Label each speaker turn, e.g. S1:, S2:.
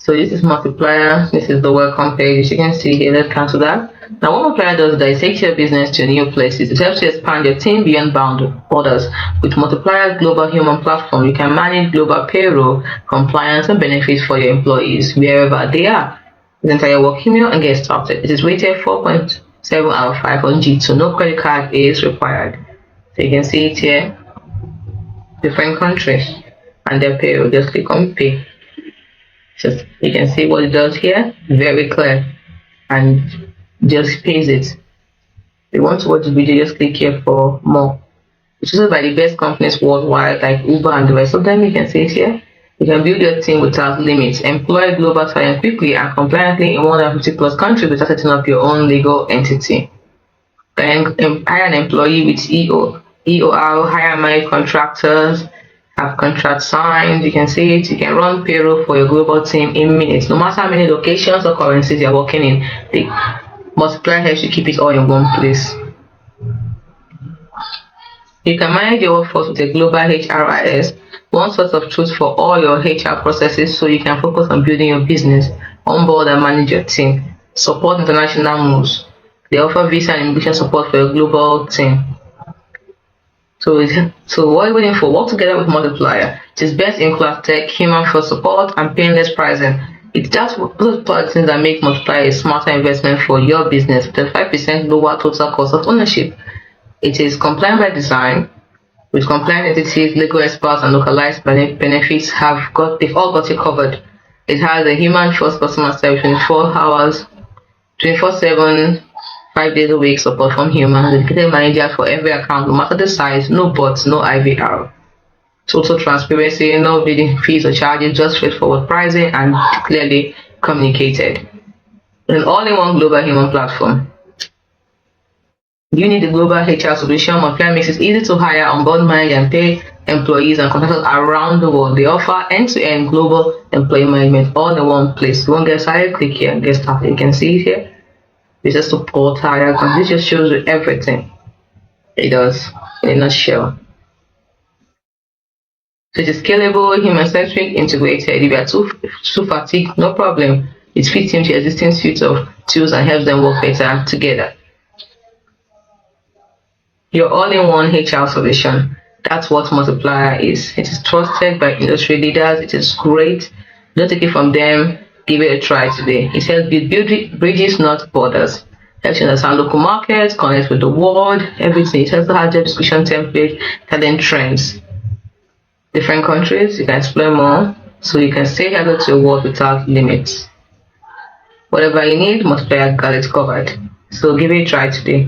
S1: So this is Multiplier. This is the welcome page. As you can see here, let's cancel that. Now what Multiplier does is that it takes your business to new places. It helps you expand your team beyond borders. With Multiplier's global human platform, you can manage global payroll, compliance, and benefits for your employees wherever they are. Enter your work email and get started. It is rated 4.7 out of 5 on G2. No credit card is required. So you can see it here. Different countries and their payroll. Just click on pay. Just you can see what it does here, very clear, and just pays it. If you want to watch the video, just click here for more. It's chosen by the best companies worldwide like Uber and the rest of them. You can see it here. You can build your team without limits, employ global talent quickly and compliantly in 150 plus countries without setting up your own legal entity. Then hire an employee with EOR, hire and manage contractors, have contracts signed. You can see it. You can run payroll for your global team in minutes, no matter how many locations or currencies you're working in. The Multiplier helps you keep it all in one place. You can manage your workforce with a global HRIS, one source of truth for all your HR processes, so you can focus on building your business, onboard and manage your team, support international moves. They offer visa and immigration support for your global team. So what are you waiting for? Work together with Multiplier. It is best in class tech, human first support, and painless pricing. It's just those things that make Multiplier a smarter investment for your business with a 5% lower total cost of ownership. It is compliant by design, with compliant entities, legal experts, and localized benefits they've all got you covered. It has a human first customer service 24 hours, 24/7. 5 days a week, support from humans, dedicated manager for every account, no matter the size, no bots, no IVR. Total transparency, no bidding fees or charges, just straightforward pricing and clearly communicated. An all-in-one global human platform. You need a global HR solution. Multiplier makes it easy to hire, onboard, manage, and pay employees and contractors around the world. They offer end-to-end global employee management all in one place. You won't get started, click here and get started. You can see it here. It's just support higher because this just shows you everything it does in a nutshell. So it is scalable, human-centric, integrated. If you are too fatigued, no problem. It fits into your existing suite of tools and helps them work better together. Your all-in-one HR solution. That's what Multiplier is. It is trusted by industry leaders. It is great. Don't take it from them. Give it a try today. It helps build bridges, not borders. Helps you understand local markets, connect with the world, everything. It also has job description template, talent trends. Different countries, you can explore more, so you can say hello to the world without limits. Whatever you need, Multiplier got it covered. So give it a try today.